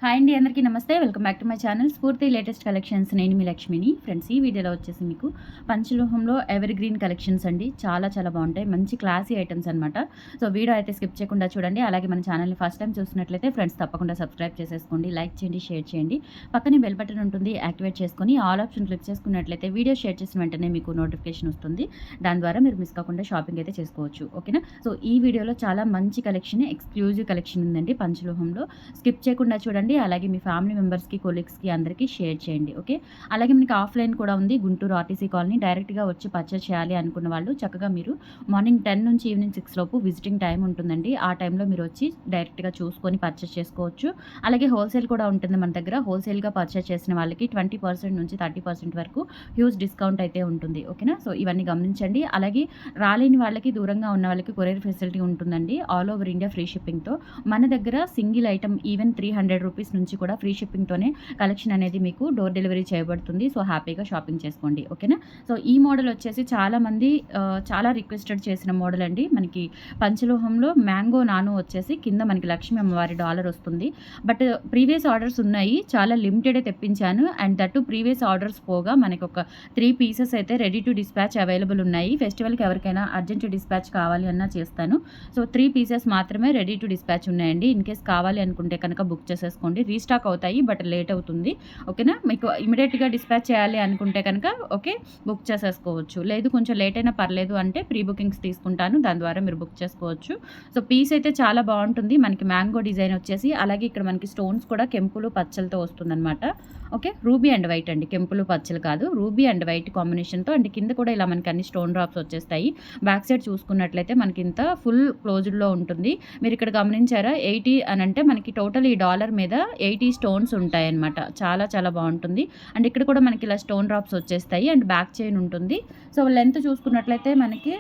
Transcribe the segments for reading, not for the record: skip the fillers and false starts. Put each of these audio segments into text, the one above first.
Hi అండి, అందరికీ నమస్తే. Welcome back to my channel స్ఫూర్తి లేటెస్ట్ కలెక్షన్స్. నేను మీ లక్ష్మిని. ఫ్రెండ్స్, ఈ వీడియోలో వచ్చేసి మీకు పంచలోహంలో ఎవర్ గ్రీన్ కలెక్షన్స్ అండి. చాలా చాలా బాగుంటాయి. మంచి క్లాసీ ఐటమ్స్ అనమాట. సో వీడియో అయితే స్కిప్ చేయకుండా చూడండి. అలాగే మన ఛానల్ని ఫస్ట్ టైం చూసినట్లయితే ఫ్రెండ్స్ తప్పకుండా సబ్స్క్రైబ్ చేసేసుకోండి, లైక్ చేయండి, షేర్ చేయండి. పక్కనే బెల్ బటన్ ఉంటుంది, యాక్టివేట్ చేసుకొని ఆల్ ఆప్షన్ క్లిక్ చేసుకున్నట్లయితే వీడియో షేర్ చేసిన వెంటనే మీకు నోటిఫికేషన్ వస్తుంది. దాని ద్వారా మీరు మిస్ కాకుండా షాపింగ్ అయితే చేసుకోవచ్చు. ఓకేనా? సో ఈ వీడియోలో చాలా మంచి కలెక్షన్, ఎక్స్క్లూజివ్ కలెక్షన్ ఉందండి పంచలోహంలో. స్కిప్ చేయకుండా చూడండి. అలాగే మీ ఫ్యామిలీ మెంబర్స్కి, కొలీగ్స్కి అందరికీ షేర్ చేయండి. ఓకే, అలాగే మనకి ఆఫ్లైన్ కూడా ఉంది. Guntur RTC colony. డైరెక్ట్గా వచ్చి పర్చేస్ చేయాలి అనుకున్న వాళ్ళు చక్కగా మీరు మార్నింగ్ 10 నుంచి ఈవినింగ్ 6 లోపు విజిటింగ్ టైం ఉంటుందండి. ఆ టైంలో మీరు వచ్చి డైరెక్ట్గా చూసుకొని పర్చేస్ చేసుకోవచ్చు. అలాగే హోల్సేల్ కూడా ఉంటుంది మన దగ్గర. హోల్సేల్గా పర్చేస్ చేసిన వాళ్ళకి 20% నుంచి 30% వరకు హ్యూజ్ డిస్కౌంట్ అయితే ఉంటుంది. ఓకేనా? సో ఇవన్నీ గమనించండి. అలాగే రాలేని వాళ్ళకి, దూరంగా ఉన్న వాళ్ళకి కొరియర్ ఫెసిలిటీ ఉంటుందండి. ఆల్ ఓవర్ ఇండియా ఫ్రీ షిప్పింగ్తో. మన దగ్గర సింగిల్ ఐటమ్ ఈవెన్ 300 రూపీస్ నుంచి కూడా ఫ్రీ షిప్పింగ్తోనే కలెక్షన్ అనేది మీకు డోర్ డెలివరీ చేయబడుతుంది. సో హ్యాపీగా షాపింగ్ చేసుకోండి. ఓకేనా? సో ఈ మోడల్ వచ్చేసి చాలామంది చాలా రిక్వెస్టెడ్ చేసిన మోడల్ అండి. మనకి పంచలోహంలో మ్యాంగో నాను వచ్చేసి కింద మనకి లక్ష్మీ అమ్మవారి డాలర్ వస్తుంది. బట్ ప్రీవియస్ ఆర్డర్స్ ఉన్నాయి, చాలా లిమిటెడే తెప్పించాను. అండ్ దట్టు ప్రీవియస్ ఆర్డర్స్ పోగా మనకి ఒక 3 పీసెస్ అయితే రెడీ టు డిస్పాచ్ అవైలబుల్ ఉన్నాయి. ఫెస్టివల్కి ఎవరికైనా అర్జెంట్ డిస్పాచ్ కావాలి అన్నా చేస్తాను. సో 3 పీసెస్ మాత్రమే రెడీ టు డిస్పాచ్ ఉన్నాయండి. ఇన్ కేస్ కావాలి అనుకుంటే కనుక బుక్ చేసేసుకోండి. రీస్టాక్ అవుతాయి, బట్ లేట్ అవుతుంది. ఓకేనా? మీకు ఇమీడియట్గా డిస్పాచ్ చేయాలి అనుకుంటే కనుక ఓకే, బుక్ చేసేసుకోవచ్చు. లేదు కొంచెం లేట్ అయినా పర్లేదు అంటే ప్రీ బుకింగ్స్ తీసుకుంటాను, దాని ద్వారా మీరు బుక్ చేసుకోవచ్చు. సో పీస్ అయితే చాలా బాగుంటుంది. మనకి మ్యాంగో డిజైన్ వచ్చేసి, అలాగే ఇక్కడ మనకి స్టోన్స్ కూడా కెంపులు పచ్చలతో వస్తుందన్నమాట. ఓకే, రూబీ అండ్ వైట్ అండి, కెంపులు పచ్చలు కాదు, రూబీ అండ్ వైట్ కాంబినేషన్తో. అండ్ కింద కూడా ఇలా మనకి అన్ని స్టోన్ డ్రాప్స్ వచ్చేస్తాయి. బ్యాక్ సైడ్ చూసుకున్నట్లయితే మనకి ఇంత ఫుల్ క్లోజ్డ్లో ఉంటుంది. మీరు ఇక్కడ గమనించారా 80 అని అంటే మనకి టోటల్ ఈ డాలర్ మీద 80 స్టోన్స్ ఉంటాయన్నమాట. చాలా చాలా బాగుంటుంది. అండ్ ఇక్కడ కూడా మనకి ఇలా స్టోన్ డ్రాప్స్ వచ్చేస్తాయి. అండ్ బ్యాక్ చైన్ ఉంటుంది. సో లెంత్ చూసుకున్నట్లయితే మనకి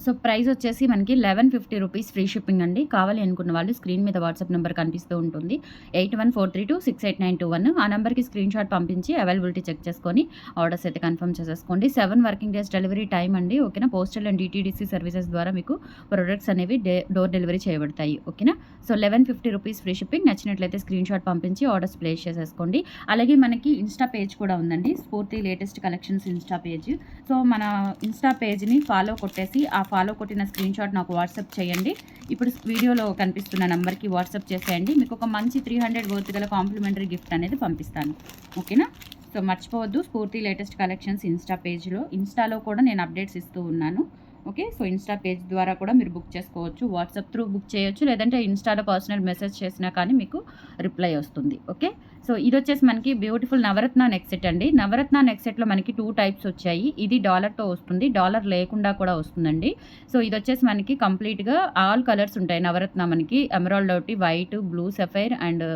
సో ప్రైస్ వచ్చేసి మనకి 1150 రూపీస్ ఫ్రీ షిప్పింగ్ అండి. కావాలి అనుకున్న వాళ్ళు స్క్రీన్ మీద వాట్సాప్ నెంబర్ కనిపిస్తూ ఉంటుంది, 8143268921. ఆ నెంబర్కి స్క్రీన్ షాట్ పంపించి అవైలబిలిటీ చెక్ చేసుకొని ఆర్డర్స్ అయితే కన్ఫర్మ్ చేసేసుకోండి. 7 వర్కింగ్ డేస్ డెలివరీ టైం అండి. ఓకేనా? పోస్టల్ అండ్ డిటీడీసీ సర్వీసెస్ ద్వారా మీకు ప్రొడక్ట్స్ అనేవి డోర్ డెలివరీ చేయబడతాయి. ఓకేనా? So 1150 rupees free shipping. నచ్చినట్లయితే స్క్రీన్ షాట్ పంపించి ఆర్డర్స్ ప్లేస్ చేసేసుకోండి. అలాగే మనకి ఇన్స్టా పేజ్ కూడా ఉందండి, స్ఫూర్తి latest collections Insta page. So మన ఇన్స్టా పేజ్ని ఫాలో కొట్టేసి ఆ ఫాలో కొట్టిన స్క్రీన్ షాట్ నాకు వాట్సాప్ చేయండి. ఇప్పుడు వీడియోలో కనిపిస్తున్న నెంబర్కి వాట్సాప్ చేసేయండి. మీకు ఒక మంచి 300 వర్త్ గల కాంప్లిమెంటరీ గిఫ్ట్ అనేది పంపిస్తాను. ఓకేనా? సో మర్చిపోవద్దు, స్ఫూర్తి లేటెస్ట్ కలెక్షన్స్ ఇన్స్టా పేజ్లో, ఇన్స్టాలో కూడా నేను అప్డేట్స్ ఇస్తూ ఉన్నాను. ఓకే, సో ఇన్స్టా పేజ్ ద్వారా కూడా మీరు బుక్ చేసుకోవచ్చు. వాట్సాప్ త్రూ బుక్ చేయొచ్చు, లేదంటే ఇన్స్టాలో పర్సనల్ మెసేజ్ చేసినా కానీ మీకు రిప్లై వస్తుంది. ఓకే, సో ఇది వచ్చేసి మనకి బ్యూటిఫుల్ నవరత్న నెక్ సెట్ అండి. నవరత్న నెక్ సెట్లో మనకి 2 టైప్స్ వచ్చాయి. ఇది డాలర్తో వస్తుంది, డాలర్ లేకుండా కూడా వస్తుందండి. సో ఇది వచ్చేసి మనకి కంప్లీట్గా ఆల్ కలర్స్ ఉంటాయి. నవరత్న మనకి ఎమరాల్డ్ ఒకటి, వైట్, బ్లూ సఫైర్, అండ్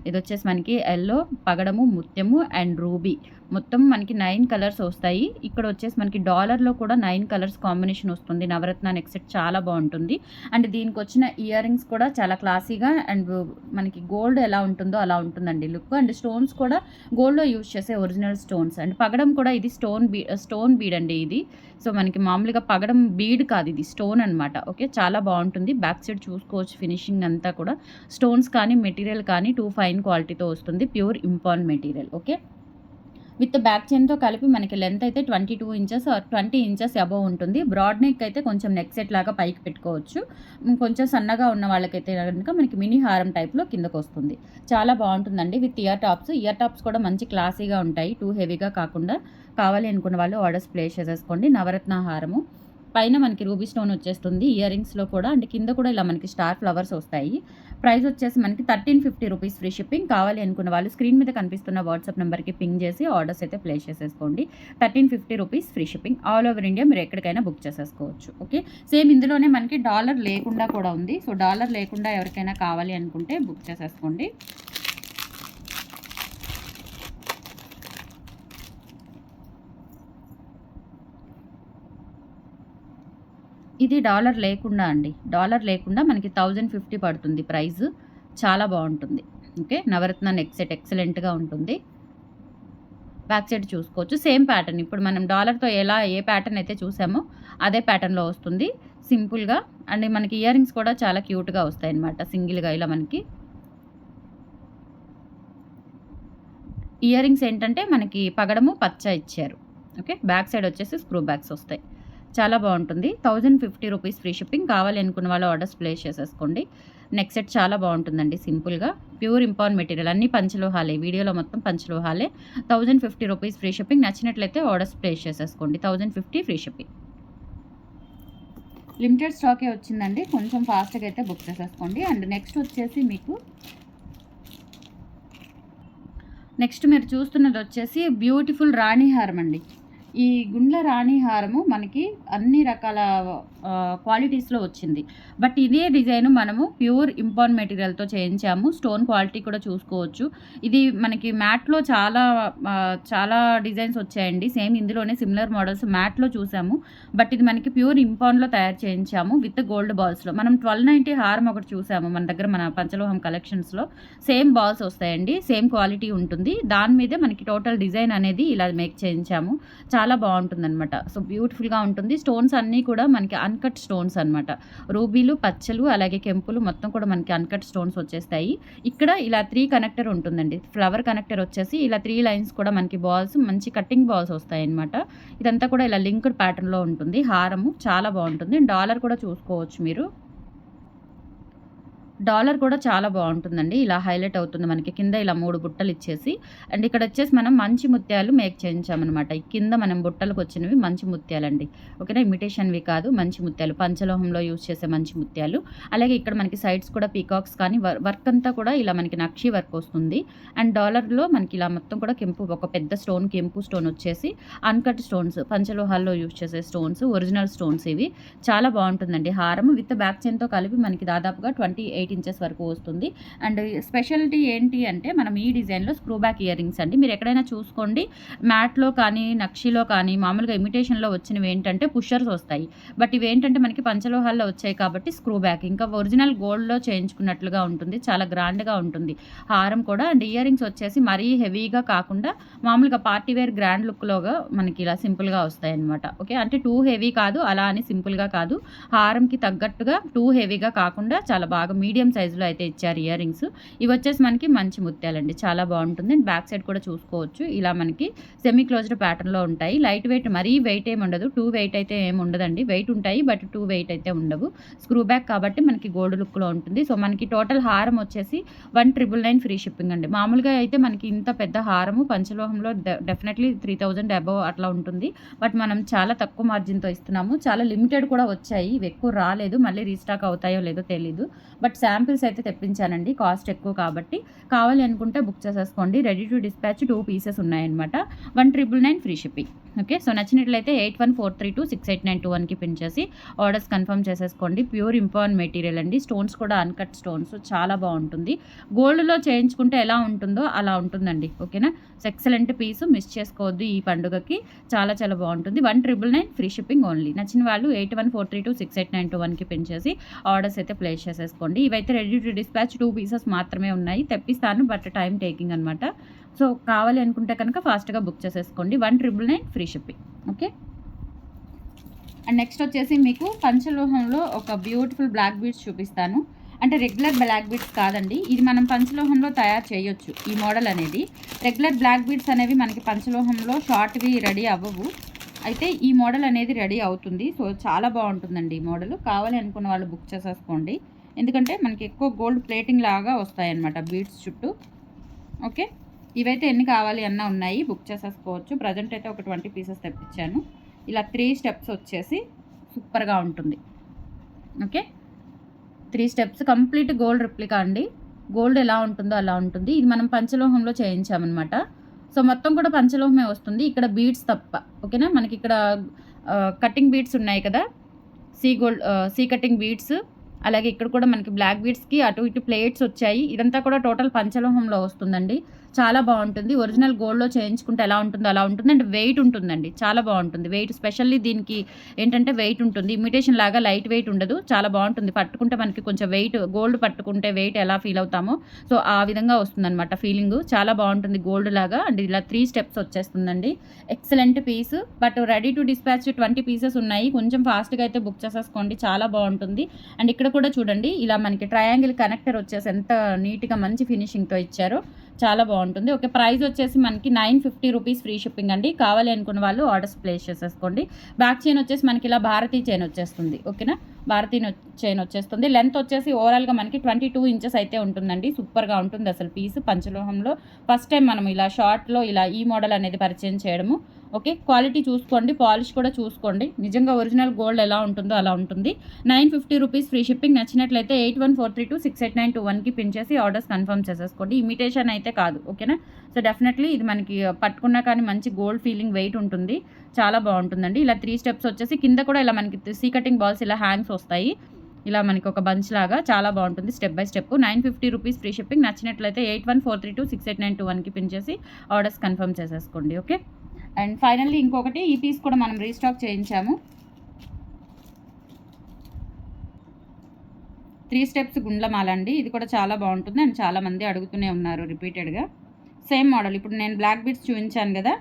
ఇది వచ్చేసి మనకి ఎల్లో, పగడము, ముత్యము అండ్ రూబీ. మొత్తం మనకి 9 కలర్స్ వస్తాయి. ఇక్కడ వచ్చేసి మనకి డాలర్లో కూడా 9 కలర్స్ కాంబినేషన్ వస్తుంది. నవరత్న నెక్ సెట్ చాలా బాగుంటుంది. అండ్ దీనికి వచ్చిన ఇయర్ రింగ్స్ కూడా చాలా క్లాసీగా, అండ్ మనకి గోల్డ్ ఎలా ఉంటుందో అలా ఉంటుందండి లుక్. అండ్ స్టోన్స్ కూడా గోల్డ్లో యూజ్ చేసే ఒరిజినల్ స్టోన్స్. అండ్ పగడం కూడా ఇది స్టోన్ బీడ్ అండి ఇది. సో మనకి మామూలుగా పగడం బీడ్ కాదు, ఇది స్టోన్ అనమాట. ఓకే, చాలా బాగుంటుంది. బ్యాక్ సైడ్ చూసుకోవచ్చు, ఫినిషింగ్ అంతా కూడా స్టోన్స్ కానీ మెటీరియల్ కానీ 2 ఫైన్ క్వాలిటీతో వస్తుంది. ప్యూర్ ఇంపార్న్ మెటీరియల్. ఓకే, విత్ బ్యాక్ చైన్తో కలిపి మనకి లెంత్ అయితే 22 ఇంచెస్ ఆర్ 20 ఇంచెస్ అబవ్ ఉంటుంది. బ్రాడ్ నెక్ అయితే కొంచెం నెక్ సెట్ లాగా పైకి పెట్టుకోవచ్చు. కొంచెం సన్నగా ఉన్న వాళ్ళకైతే కనుక మనకి మినీ హారం టైప్లో కిందకు వస్తుంది. చాలా బాగుంటుందండి. విత్ ఇయర్ టాప్స్ కూడా మంచి క్లాసీగా ఉంటాయి, టూ హెవీగా కాకుండా. కావాలి అనుకున్న వాళ్ళు ఆర్డర్స్ ప్లేస్ చేసేసుకోండి. నవరత్న హారము పైన మనకి రూబీ స్టోన్ వచ్చేస్తుంది ఇయర్ రింగ్స్లో కూడా. అండ్ కింద కూడా ఇలా మనకి స్టార్ ఫ్లవర్స్ వస్తాయి. ప్రైస్ వచ్చేసి మనకి 1350 రూపీస్ ఫ్రీ షిప్పింగ్. కావాలి అనుకున్న వాళ్ళు స్క్రీన్ మీద కనిపిస్తున్న వాట్సాప్ నెంబర్కి పింగ్ చేసి ఆర్డర్స్ అయితే ప్లేస్ చేసేసుకోండి. 1350 rupees free shipping. All over India మీరు ఎక్కడికైనా బుక్ చేసేసుకోవచ్చు. ఓకే, సేమ్ ఇందులోనే మనకి డాలర్ లేకుండా కూడా ఉంది. సో డాలర్ లేకుండా ఎవరికైనా కావాలి అనుకుంటే బుక్ చేసేసుకోండి. ఇది డాలర్ లేకుండా అండి, డాలర్ లేకుండా మనకి 1050 పడుతుంది ప్రైస్. చాలా బాగుంటుంది. ఓకే, నవరత్న నెక్ సెట్ ఎక్సలెంట్గా ఉంటుంది. బ్యాక్ సైడ్ చూసుకోవచ్చు, సేమ్ ప్యాటర్న్. ఇప్పుడు మనం డాలర్తో ఏ ప్యాటర్న్ అయితే చూసామో అదే ప్యాటర్న్లో వస్తుంది సింపుల్గా. అండ్ మనకి ఇయర్ రింగ్స్ కూడా చాలా క్యూట్గా వస్తాయి అన్నమాట, సింగిల్గా ఇలా మనకి ఇయర్ రింగ్స్ ఏంటంటే మనకి పగడము పచ్చ ఇచ్చారు. ఓకే, బ్యాక్ సైడ్ వచ్చేసి స్క్రూ బ్యాగ్స్ వస్తాయి. చాలా బాగుంటుంది. 1050 రూపీస్ ఫ్రీ షిప్పింగ్. కావాలి అనుకున్న వాళ్ళు ఆర్డర్స్ ప్లేస్ చేసేసుకోండి. నెక్స్ట్ సెట్ చాలా బాగుంటుందండి, సింపుల్గా ప్యూర్ ఇంపార్న్ మెటీరియల్, అన్ని పంచలోహాలే, వీడియోలో మొత్తం పంచలోహాలే. 1050 రూపీస్ ఫ్రీ షిప్పింగ్. నచ్చినట్లయితే ఆర్డర్స్ ప్లేస్ చేసేసుకోండి. 1050 ఫ్రీ షిప్పింగ్. లిమిటెడ్ స్టాకే వచ్చిందండి, కొంచెం ఫాస్ట్గా అయితే బుక్ చేసేసుకోండి. అండ్ నెక్స్ట్ వచ్చేసి మీకు మీరు చూస్తున్నది వచ్చేసి బ్యూటిఫుల్ రాణి హారం అండి. ఈ గుండ్ల రాణి హారము మనకి అన్ని రకాల క్వాలిటీస్లో వచ్చింది. బట్ ఇదే డిజైన్ మనము ప్యూర్ ఇంపార్న్ మెటీరియల్తో చేయించాము. స్టోన్ క్వాలిటీ కూడా చూసుకోవచ్చు. ఇది మనకి మ్యాట్లో చాలా డిజైన్స్ వచ్చాయండి. సేమ్ ఇందులోనే సిమిలర్ మోడల్స్ మ్యాట్లో చూసాము. బట్ ఇది మనకి ప్యూర్ ఇంపార్న్లో తయారు చేయించాము విత్ గోల్డ్ బాల్స్లో. మనం 1290 హారం ఒకటి చూసాము మన దగ్గర, మన పంచలోహం కలెక్షన్స్లో. సేమ్ బాల్స్ వస్తాయండి, సేమ్ క్వాలిటీ ఉంటుంది. దాని మీదే మనకి టోటల్ డిజైన్ అనేది ఇలా మేక్ చేయించాము. చాలా బాగుంటుందన్నమాట. సో బ్యూటిఫుల్గా ఉంటుంది. స్టోన్స్ అన్నీ కూడా మనకి అన్కట్ స్టోన్స్ అనమాట. రూబీలు, పచ్చలు, అలాగే కెంపులు మొత్తం కూడా మనకి అన్కట్ స్టోన్స్ వచ్చేస్తాయి. ఇక్కడ ఇలా 3 కనెక్టర్ ఉంటుందండి. ఫ్లవర్ కనెక్టర్ వచ్చేసి ఇలా 3 లైన్స్ కూడా మనకి బాల్స్, మంచి కటింగ్ బాల్స్ వస్తాయి అనమాట. ఇదంతా కూడా ఇలా లింక్డ్ ప్యాటర్న్లో ఉంటుంది. హారము చాలా బాగుంటుంది. డాలర్ కూడా చూసుకోవచ్చు మీరు. డాలర్ కూడా చాలా బాగుంటుందండి. ఇలా హైలైట్ అవుతుంది మనకి కింద ఇలా 3 బుట్టలు ఇచ్చేసి. అండ్ ఇక్కడ వచ్చేసి మనం మంచి ముత్యాలు మేక్ చేయించామన్నమాట. ఈ కింద మనం బుట్టలకు వచ్చినవి మంచి ముత్యాలండి. ఓకేనా, ఇమిటేషన్వి కాదు, మంచి ముత్యాలు, పంచలోహంలో యూజ్ చేసే మంచి ముత్యాలు. అలాగే ఇక్కడ మనకి సైడ్స్ కూడా పీకాక్స్ కానీ వర్క్ అంతా కూడా ఇలా మనకి నక్షి వర్క్ వస్తుంది. అండ్ డాలర్లో మనకి ఇలా మొత్తం కూడా కెంపు, ఒక పెద్ద స్టోన్, కెంపు స్టోన్ వచ్చేసి అన్కట్ స్టోన్స్, పంచలోహాల్లో యూజ్ చేసే స్టోన్స్, ఒరిజినల్ స్టోన్స్ ఇవి. చాలా బాగుంటుందండి హారం. విత్ బ్యాక్ చైన్తో కలిపి మనకి దాదాపుగా 28 ఇంచెస్ వరకు వస్తుంది. అండ్ స్పెషాలిటీ ఏంటి అంటే మనం ఈ డిజైన్లో స్క్రూ బ్యాక్ ఇయర్ రింగ్స్ అండి. మీరు ఎక్కడైనా చూసుకోండి, మ్యాట్లో కానీ నక్షిలో కానీ మామూలుగా ఇమిటేషన్లో వచ్చినవి ఏంటంటే పుషర్స్ వస్తాయి. బట్ ఇవి ఏంటంటే మనకి పంచలోహాల్లో వచ్చాయి కాబట్టి స్క్రూ బ్యాక్, ఇంకా ఒరిజినల్ గోల్డ్లో చేయించుకున్నట్లుగా ఉంటుంది. చాలా గ్రాండ్గా ఉంటుంది హారం కూడా. అండ్ ఇయర్ రింగ్స్ వచ్చేసి మరీ హెవీగా కాకుండా మామూలుగా పార్టీ వేర్ గ్రాండ్ లుక్లోగా మనకి ఇలా సింపుల్గా వస్తాయి అనమాట. ఓకే, అంటే టూ హెవీ కాదు, అలా అని సింపుల్గా కాదు, హారంకి తగ్గట్టుగా టూ హెవీగా కాకుండా చాలా బాగా మీడియం సైజులో అయితే ఇచ్చారు ఇయర్ రింగ్స్. ఇవి వచ్చేసి మనకి మంచి ముత్యాలండి, చాలా బాగుంటుంది. అండ్ బ్యాక్ సైడ్ కూడా చూసుకోవచ్చు, ఇలా మనకి సెమీ క్లోజ్డ్ ప్యాటర్న్లో ఉంటాయి. లైట్ వెయిట్, మరీ వెయిట్ ఏమి ఉండదు. 2 వెయిట్ అయితే ఏమి ఉండదండి. వెయిట్ ఉంటాయి బట్ 2 వెయిట్ అయితే ఉండవు. స్క్రూ బ్యాక్ కాబట్టి మనకి గోల్డ్ లుక్లో ఉంటుంది. సో మనకి టోటల్ హారం వచ్చేసి 1999 ఫ్రీ షిప్పింగ్ అండి. మామూలుగా అయితే మనకి ఇంత పెద్ద హారము పంచలోహంలో డెఫినెట్లీ 3000 అబవ్ అట్లా ఉంటుంది. బట్ మనం చాలా తక్కువ మార్జిన్తో ఇస్తున్నాము. చాలా లిమిటెడ్ కూడా వచ్చాయి, ఇవి ఎక్కువ రాలేదు. మళ్ళీ రీస్టాక్ అవుతాయో లేదో తెలీదు. బట్ శాంపిల్స్ అయితే తెప్పించానండి, కాస్ట్ ఎక్కువ కాబట్టి. కావాలి అనుకుంటే బుక్ చేసేసుకోండి. రెడీ టు డిస్పాచ్ 2 పీసెస్ ఉన్నాయన్నమాట. 1999 ఫ్రీ షిప్పింగ్. ఓకే, సో నచ్చినట్లయితే 8143268921కి పిన్ చేసి ఆర్డర్స్ కన్ఫర్మ్ చేసేసుకోండి. ప్యూర్ ఇంపార్న్ మెటీరియల్ అండి. స్టోన్స్ కూడా అన్కట్ స్టోన్స్, చాలా బాగుంటుంది. గోల్డ్లో చేయించుకుంటే ఎలా ఉంటుందో అలా ఉంటుందండి. ఓకేనా, ఎక్సలెంట్ పీసు, మిస్ చేసుకోవద్దు ఈ పండుగకి. చాలా చాలా బాగుంటుంది. 1999 ఫ్రీ షిప్పింగ్ ఓన్లీ. నచ్చిన వాళ్ళు 8143268921కి పిన్ చేసి ఆర్డర్స్ అయితే ప్లేస్ చేసేసుకోండి. ఇవైతే రెడీ టు డిస్పాచ్ 2 పీసెస్ మాత్రమే ఉన్నాయి. తెప్పిస్తాను బట్ టైం టేకింగ్ అనమాట. సో కావాలి అనుకుంటే కనుక ఫాస్ట్గా బుక్ చేసేసుకోండి. 1999 free shipping. Okay, and next వచ్చేసి మీకు పంచలోహంలో ఒక బ్యూటిఫుల్ బ్లాక్ బీడ్స్ చూపిస్తాను. అంటే రెగ్యులర్ బ్లాక్ బీడ్స్ కాదండి, ఇది మనం పంచలోహంలో తయారు చేయొచ్చు. ఈ మోడల్ అనేది రెగ్యులర్ బ్లాక్ బీడ్స్ అనేవి మనకి పంచలోహంలో షార్ట్వి రెడీ అవ్వవు. అయితే ఈ మోడల్ అనేది రెడీ అవుతుంది. సో చాలా బాగుంటుందండి ఈ మోడల్. కావాలి అనుకున్న వాళ్ళు బుక్ చేసేసుకోండి. ఎందుకంటే మనకి ఎక్కువ గోల్డ్ ప్లేటింగ్ లాగా వస్తాయన్నమాట బీడ్స్ చుట్టూ. ఓకే, ఇవైతే ఎన్ని కావాలి అన్న ఉన్నాయి, బుక్ చేసేసుకోవచ్చు. ప్రజెంట్ అయితే ఒక 20 పీసెస్ తెప్పించాను. ఇలా 3 స్టెప్స్ వచ్చేసి సూపర్గా ఉంటుంది. Okay, 3 steps complete gold replica అండి. గోల్డ్ ఎలా ఉంటుందో అలా ఉంటుంది. ఇది మనం పంచలోహంలో చేయించామన్నమాట. సో మొత్తం కూడా పంచలోహమే వస్తుంది, ఇక్కడ బీడ్స్ తప్ప. ఓకేనా, మనకి ఇక్కడ కటింగ్ బీడ్స్ ఉన్నాయి కదా, సీ కటింగ్ బీడ్స్. అలాగే ఇక్కడ కూడా మనకి బ్లాక్ బీడ్స్కి అటు ఇటు ప్లేట్స్ వచ్చాయి. ఇదంతా కూడా టోటల్ పంచలోహంలో వస్తుందండి. చాలా బాగుంటుంది. ఒరిజినల్ గోల్డ్లో చేయించుకుంటే ఎలా ఉంటుందో అలా ఉంటుంది. అండ్ వెయిట్ ఉంటుందండి, చాలా బాగుంటుంది. వెయిట్ స్పెషల్లీ దీనికి ఏంటంటే వెయిట్ ఉంటుంది. ఇమిటేషన్ లాగా లైట్ వెయిట్ ఉండదు, చాలా బాగుంటుంది. పట్టుకుంటే మనకి కొంచెం వెయిట్, గోల్డ్ పట్టుకుంటే వెయిట్ ఎలా ఫీల్ అవుతామో సో ఆ విధంగా వస్తుందన్నమాట ఫీలింగ్. చాలా బాగుంటుంది గోల్డ్ లాగా. అండ్ ఇలా 3 స్టెప్స్ వచ్చేస్తుందండి. Excellent piece. But ready to dispatch 20 pieces ఉన్నాయి. కొంచెం ఫాస్ట్గా అయితే బుక్ చేసేసుకోండి, చాలా బాగుంటుంది. అండ్ ఇక్కడ కూడా చూడండి ఇలా మనకి ట్రయాంగిల్ కనెక్టర్ వచ్చేసి ఎంత నీట్గా మంచి ఫినిషింగ్తో ఇచ్చారో చాలా బాగుంటుంది. ఓకే, ప్రైస్ వచ్చేసి మనకి 950 రూపీస్ ఫ్రీ షిప్పింగ్ అండి. కావాలి అనుకున్న వాళ్ళు ఆర్డర్స్ ప్లేస్ చేసేసుకోండి. బ్యాక్ చైన్ వచ్చేసి మనకి ఇలా భారతీ చైన్ వచ్చేస్తుంది. ఓకేనా, భారతీ చైన్ వచ్చేస్తుంది. లెంత్ వచ్చేసి ఓవరాల్గా మనకి 22 ఇంచెస్ అయితే ఉంటుందండి. సూపర్గా ఉంటుంది అసలు పీస్. పంచలోహంలో ఫస్ట్ టైం మనం ఇలా షార్ట్లో ఇలా ఈ మోడల్ అనేది పరిచయం చేయడము. ఓకే, క్వాలిటీ చూసుకోండి, పాలిష్ కూడా చూసుకోండి. నిజంగా ఒరిజినల్ గోల్డ్ ఎలా ఉంటుందో అలా ఉంటుంది. 950 రూపీస్ ఫ్రీ షిప్పింగ్. నచ్చినట్లయితే 8143268921కి పిన్ చేసి ఆర్డర్స్ కన్ఫర్మ్ చేసేసుకోండి. ఇమిటేషన్ అయితే కాదు. ఓకేనా, సో డెఫినెట్లీ ఇది మనకి పట్టుకున్నా కానీ మంచి గోల్డ్ ఫీలింగ్ వెయిట్ ఉంటుంది. చాలా బాగుంటుందండి. ఇలా 3 స్టెప్స్ వచ్చేసి కింద కూడా ఇలా మనకి సీ కటింగ్ బాల్స్ ఇలా హ్యాంగ్స్ వస్తాయి. ఇలా మనకి ఒక బంచ్ లాగా చాలా బాగుంటుంది. Step by step. 950 rupees free shipping. నచ్చినట్లయితే 8143268921కి పిన్ చేసి ఆర్డర్స్ కన్ఫర్మ్ చేసేసుకోండి. ఓకే, అండ్ ఫైనల్లీ ఇంకొకటి ఈ పీస్ కూడా మనం రీస్టాక్ చేయించాము. 3 స్టెప్స్ గుండ్లమాల అండి. ఇది కూడా చాలా బాగుంటుంది అండ్ చాలామంది అడుగుతూనే ఉన్నారు రిపీటెడ్గా. సేమ్ మోడల్, ఇప్పుడు నేను బ్లాక్ బీడ్స్ చూపించాను కదా,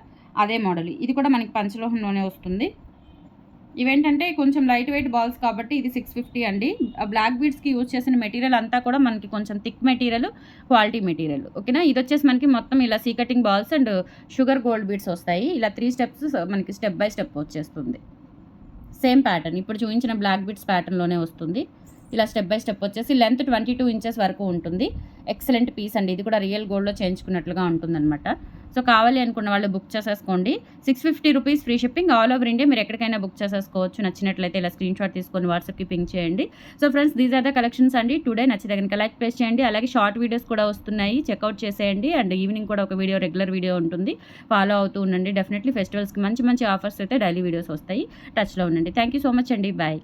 అదే మోడల్. ఇది కూడా మనకి పంచలోహంలోనే వస్తుంది. ఇవేంటంటే కొంచెం లైట్ వెయిట్ బాల్స్ కాబట్టి ఇది 650 అండి. బ్లాక్ బీడ్స్కి యూజ్ చేసిన మెటీరియల్ అంతా కూడా మనకి కొంచెం థిక్ మెటీరియల్, క్వాలిటీ మెటీరియల్. ఓకేనా, ఇది వచ్చేసి మనకి మొత్తం ఇలా సీ cutting balls and sugar gold beads వస్తాయి. ఇలా 3 స్టెప్స్ మనకి స్టెప్ బై స్టెప్ వచ్చేస్తుంది. సేమ్ ప్యాటర్న్, ఇప్పుడు చూపించిన బ్లాక్ బీడ్స్ ప్యాటర్న్లోనే వస్తుంది. ఇలా స్టెప్ బై స్టెప్ వచ్చేసి లెంత్ 22 ఇంచెస్ వరకు ఉంటుంది. ఎక్సలెంట్ పీస్ అండి. ఇది కూడా రియల్ గోల్డ్లో చేయించుకున్నట్లుగా ఉంటుందన్నమాట. సో కావాలి అనుకున్న వాళ్ళు బుక్ చేసేసుకోండి. 650 rupees free shipping. All over India మీరు ఎక్కడికైనా బుక్ చేసేసుకోవచ్చు. నచ్చినట్లయితే ఇలా స్క్రీన్ షాట్ తీసుకొని వాట్సాప్కి పింక్ చేయండి. So friends, these are the collections అండి. టుడే నచ్చితే కనుక లైక్ ప్రెస్ చేయండి. అలాగే షార్ట్ వీడియోస్ కూడా వస్తున్నాయి, చెక్అవుట్ చేసేయండి. అండ్ ఈవినింగ్ కూడా ఒక వీడియో, రెగ్యులర్ వీడియో ఉంటుంది, ఫాలో అవుతూ ఉండండి. డెఫినెట్లీ ఫెస్టివల్స్కి మంచి మంచి ఆఫర్స్ అయితే డైలీ వీడియోస్ వస్తాయి. టచ్లో ఉండండి. థ్యాంక్ యూ సో మచ్ అండి. బాయ్.